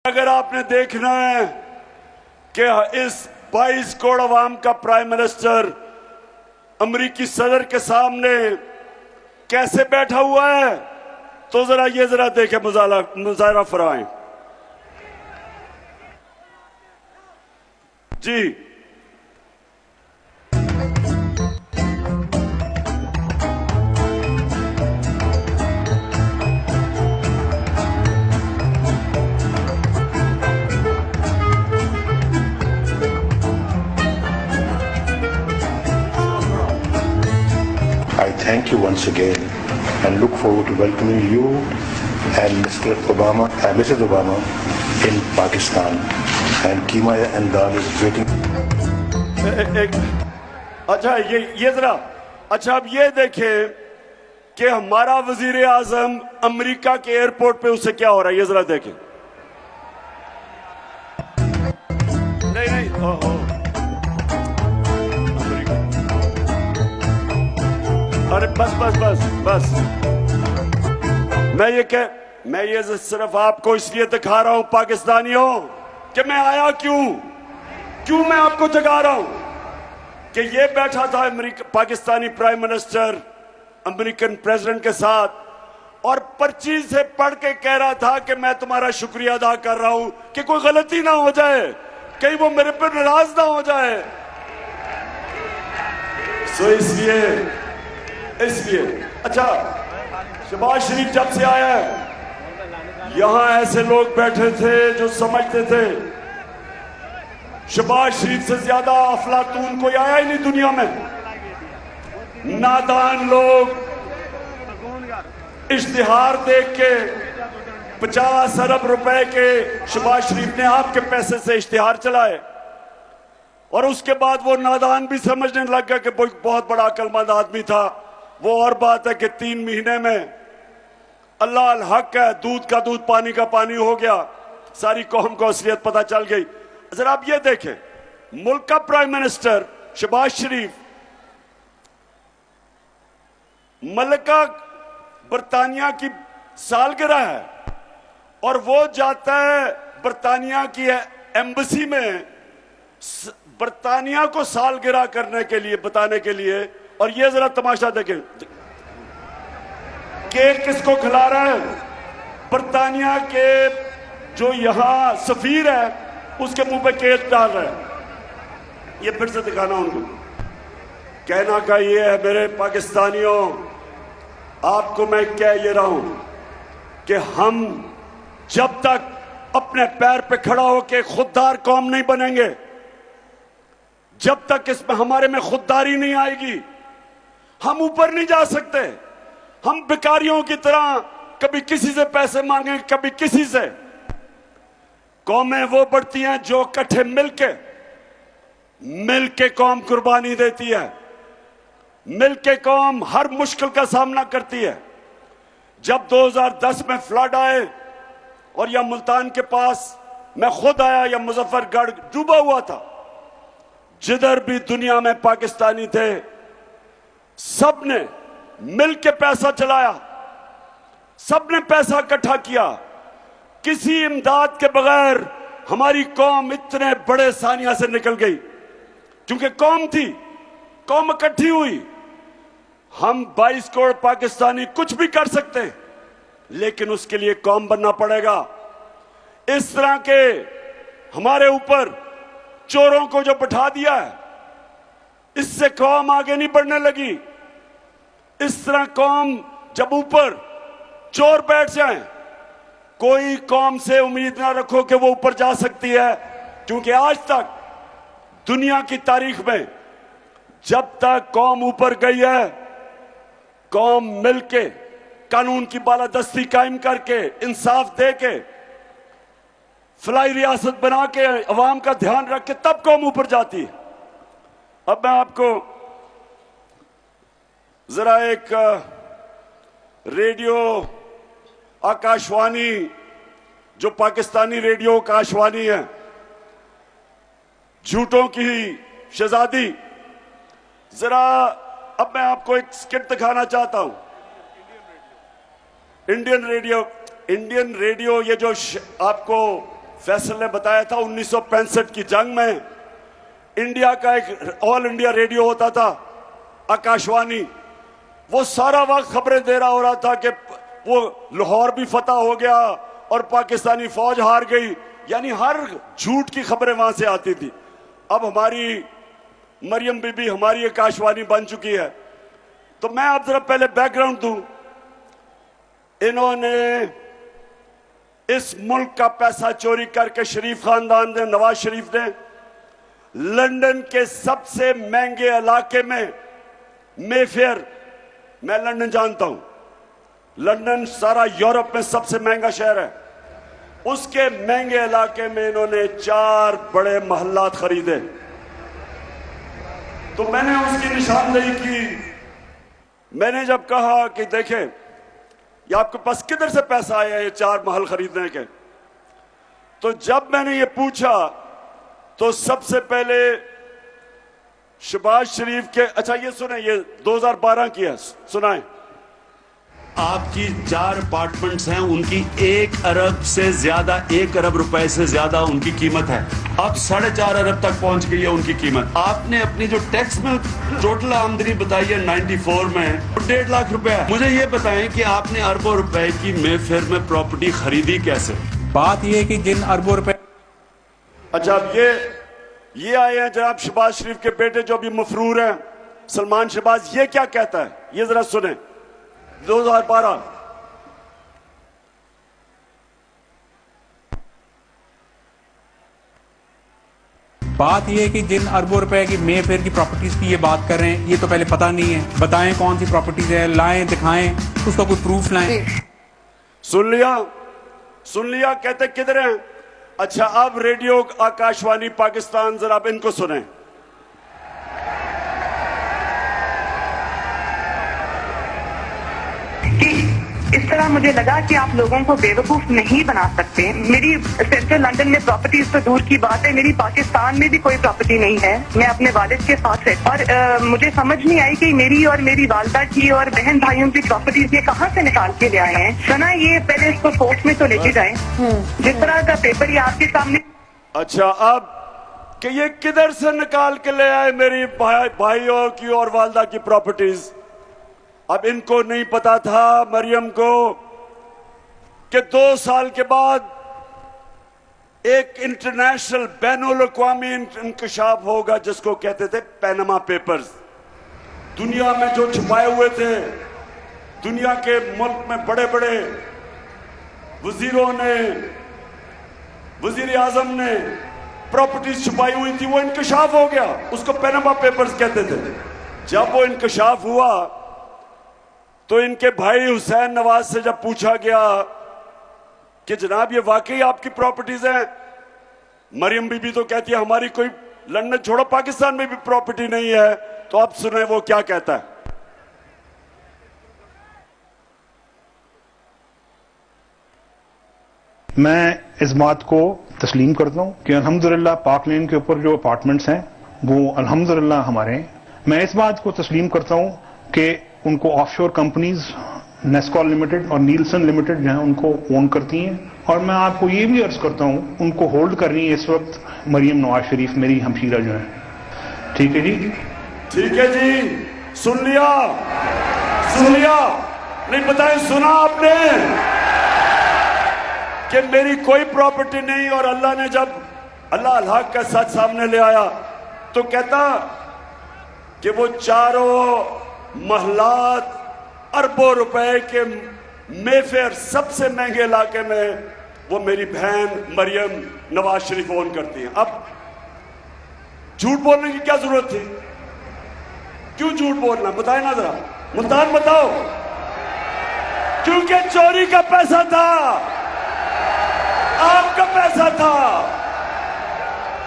अगर आपने देखना है कि इस 22 करोड़ अवाम का प्राइम मिनिस्टर अमेरिकी सदर के सामने कैसे बैठा हुआ है, तो जरा देखें, मुजाहरा फरमाएं जी। I thank you once again and look forward to welcoming you and Mr. Obama and Mrs. Obama in Pakistan. And Keema and Dal is waiting. अच्छा ये जरा अच्छा अब ये देखें कि हमारा वजीर आजम अमेरिका के एयरपोर्ट पे उससे क्या हो रहा है, ये जरा देखें। नहीं ओहो अरे बस मैं ये सिर्फ आपको इसलिए दिखा रहा हूं पाकिस्तानियों कि मैं आया क्यों मैं आपको जगा रहा हूं कि ये बैठा था Pakistani prime minister American president के साथ और पर्ची से पढ़ के कह रहा था कि मैं तुम्हारा शुक्रिया अदा कर रहा हूं कि कोई गलती ना हो जाए, कहीं वो मेरे पर नाराज ना हो जाए। सो इसलिए अच्छा शहबाज शरीफ जब से आया है यहां ऐसे लोग बैठे थे जो समझते थे शहबाज शरीफ से ज्यादा अफलातून कोई आया ही नहीं दुनिया में। नादान लोग इश्तिहार देख के 50 अरब रुपए के शहबाज शरीफ ने आपके पैसे से इश्तिहार चलाए और उसके बाद वो नादान भी समझने लग गया कि बहुत बड़ा अक्लमंद आदमी था। वो और बात है कि 3 महीने में अल्लाह अल हक है, दूध का दूध पानी का पानी हो गया, सारी कौम को असलियत पता चल गई। जरा आप ये देखें, मुल्क का प्राइम मिनिस्टर शहबाज शरीफ मलिका बरतानिया की सालगिरह है और वो जाता है बरतानिया की एम्बेसी में बरतानिया को सालगिरह करने के लिए, बताने के लिए। और ये जरा तमाशा देखें, केक किसको खिला रहा है? बरतानिया के जो यहां सफीर है उसके मुंह पे केक डाल रहा है। ये फिर से दिखाना उनको, कहना का ये है मेरे पाकिस्तानियों, आपको मैं कह ये रहा हूं कि हम जब तक अपने पैर पे खड़ा होकर खुददार कौम नहीं बनेंगे, जब तक इसमें हमारे में खुददारी नहीं आएगी, हम ऊपर नहीं जा सकते। हम भिखारियों की तरह कभी किसी से पैसे मांगे, कभी किसी से। कौमें वो बढ़ती हैं जो इकट्ठे मिलके कौम कुर्बानी देती है, मिलके कौम हर मुश्किल का सामना करती है। जब 2010 में फ्लड आए और या मुल्तान के पास मैं खुद आया, या मुजफ्फरगढ़ डूबा हुआ था, जिधर भी दुनिया में पाकिस्तानी थे सबने मिलके पैसा चलाया, सबने पैसा इकट्ठा किया। किसी इमदाद के बगैर हमारी कौम इतने बड़े सानिया से निकल गई, क्योंकि कौम थी, कौम इकट्ठी हुई। हम 22 करोड़ पाकिस्तानी कुछ भी कर सकते हैं, लेकिन उसके लिए कौम बनना पड़ेगा। इस तरह के हमारे ऊपर चोरों को जो बैठा दिया है, इससे कौम आगे नहीं बढ़ने लगी। इस तरह कौम जब ऊपर चोर बैठ जाए, कोई कौम से उम्मीद ना रखो कि वो ऊपर जा सकती है, क्योंकि आज तक दुनिया की तारीख में जब तक कौम ऊपर गई है, कौम मिलके कानून की बालादस्ती कायम करके, इंसाफ दे के, फलाई रियासत बना के, अवाम का ध्यान रख के, तब कौम ऊपर जाती है। अब मैं आपको जरा एक रेडियो आकाशवाणी, जो पाकिस्तानी रेडियो आकाशवाणी है, झूठों की शहजादी, जरा अब मैं आपको एक स्किट दिखाना चाहता हूं। इंडियन रेडियो ये जो आपको फैसल ने बताया था 1965 की जंग में इंडिया का एक ऑल इंडिया रेडियो होता था, आकाशवाणी, वो सारा वक्त खबरें दे रहा हो रहा था कि वो लाहौर भी फतह हो गया और पाकिस्तानी फौज हार गई, यानी हर झूठ की खबरें वहां से आती थी। अब हमारी मरियम बीबी हमारी आकाशवाणी बन चुकी है। तो मैं आप जरा पहले बैकग्राउंड दूं। इन्होंने इस मुल्क का पैसा चोरी करके शरीफ खानदान ने, नवाज शरीफ ने, लंदन के सबसे महंगे इलाके में, मेफेयर, मैं लंदन जानता हूं, लंदन सारा यूरोप में सबसे महंगा शहर है, उसके महंगे इलाके में इन्होंने 4 बड़े महल्लात खरीदे। तो मैंने उसकी निशानदेही की। मैंने जब कहा कि देखें ये आपके पास किधर से पैसा आया ये 4 महल खरीदने के, तो जब मैंने ये पूछा तो सबसे पहले शहबाज शरीफ के, अच्छा ये सुने, ये 2012 की है, सुनाए। आपकी 4 अपार्टमेंट्स हैं, उनकी 1 अरब से ज्यादा, 1 अरब रुपए से ज्यादा उनकी कीमत है। अब 4.5 अरब तक पहुंच गई है उनकी कीमत। आपने अपनी जो टैक्स में टोटल आमदनी बताई है 94 में 1.5 लाख रुपए है। मुझे ये बताएं कि आपने अरबों रुपए की मेफेयर में प्रॉपर्टी खरीदी कैसे? बात यह है कि जिन अरबों रुपए, अच्छा अब ये आए हैं जनाब शहबाज शरीफ के बेटे जो भी मफरूर हैं, सलमान शहबाज, ये क्या कहता है, ये जरा सुने। 2012 बात यह है कि जिन अरबों रुपए की मेफेयर की प्रॉपर्टीज की ये बात कर रहे हैं, ये तो पहले पता नहीं है। बताएं कौन सी प्रॉपर्टीज है, लाएं, दिखाएं, उसका कोई प्रूफ लाएं। सुन लिया, कहते किधर हैं? अच्छा अब रेडियो आकाशवाणी पाकिस्तान, जरा अब इनको सुने। इस तरह मुझे लगा कि आप लोगों को बेवकूफ नहीं बना सकते। मेरी सेंट्रल लंदन में प्रॉपर्टीज तो दूर की बात है, मेरी पाकिस्तान में भी कोई प्रॉपर्टी नहीं है। मैं अपने वालिद के साथ है और मुझे समझ नहीं आई कि मेरी और मेरी वालदा की और बहन भाइयों की प्रॉपर्टीज ये कहाँ से निकाल के ले आए हैं। सुना ये पहले इसको कोर्ट में तो लेके जाए, जिस तरह का पेपर ये आपके सामने। अच्छा अब कि ये किधर से निकाल के ले आए मेरी भाइयों की और वालदा की प्रॉपर्टीज? अब इनको नहीं पता था मरियम को कि 2 साल के बाद एक इंटरनेशनल बैनुल-अक़वामी इंकशाफ होगा जिसको कहते थे पैनामा पेपर्स। दुनिया में जो छुपाए हुए थे, दुनिया के मुल्क में बड़े बड़े वजीरों ने, वजीर आजम ने प्रॉपर्टीज छुपाई हुई थी, वो इंकशाफ हो गया, उसको पैनामा पेपर्स कहते थे। जब वो इंकशाफ हुआ तो इनके भाई हुसैन नवाज से जब पूछा गया कि जनाब ये वाकई आपकी प्रॉपर्टीज हैं, मरियम बीबी तो कहती है हमारी कोई लंदन छोड़ो पाकिस्तान में भी प्रॉपर्टी नहीं है। तो अब सुने वो क्या कहता है। मैं इस बात को तस्लीम करता हूं कि अल्हम्दुलिल्लाह पाक लेन के ऊपर जो अपार्टमेंट्स हैं वो अल्हम्दुलिल्लाह हमारे हैं। मैं इस बात को तस्लीम करता हूं कि उनको ऑफशोर कंपनीज नेस्कॉल लिमिटेड और नीलसन लिमिटेड जो है उनको ओन करती हैं। और मैं आपको ये भी अर्ज करता हूं उनको होल्ड कर रही है इस वक्त मरियम नवाज शरीफ, मेरी हमशीरा जो है। ठीक है जी, ठीक है जी, सुन लिया, नहीं बताए, सुना आपने कि मेरी कोई प्रॉपर्टी नहीं। और अल्लाह ने जब अल्लाह का सच सामने ले आया तो कहता कि वो 4 महलात अरबों रुपए के मेफेयर सबसे महंगे इलाके में वो मेरी बहन मरियम नवाज शरीफ ओन करती हैं। अब झूठ बोलने की क्या जरूरत थी? क्यों झूठ बोलना, बताए ना जरा, मुल्तान बताओ। क्योंकि चोरी का पैसा था, आपका पैसा था।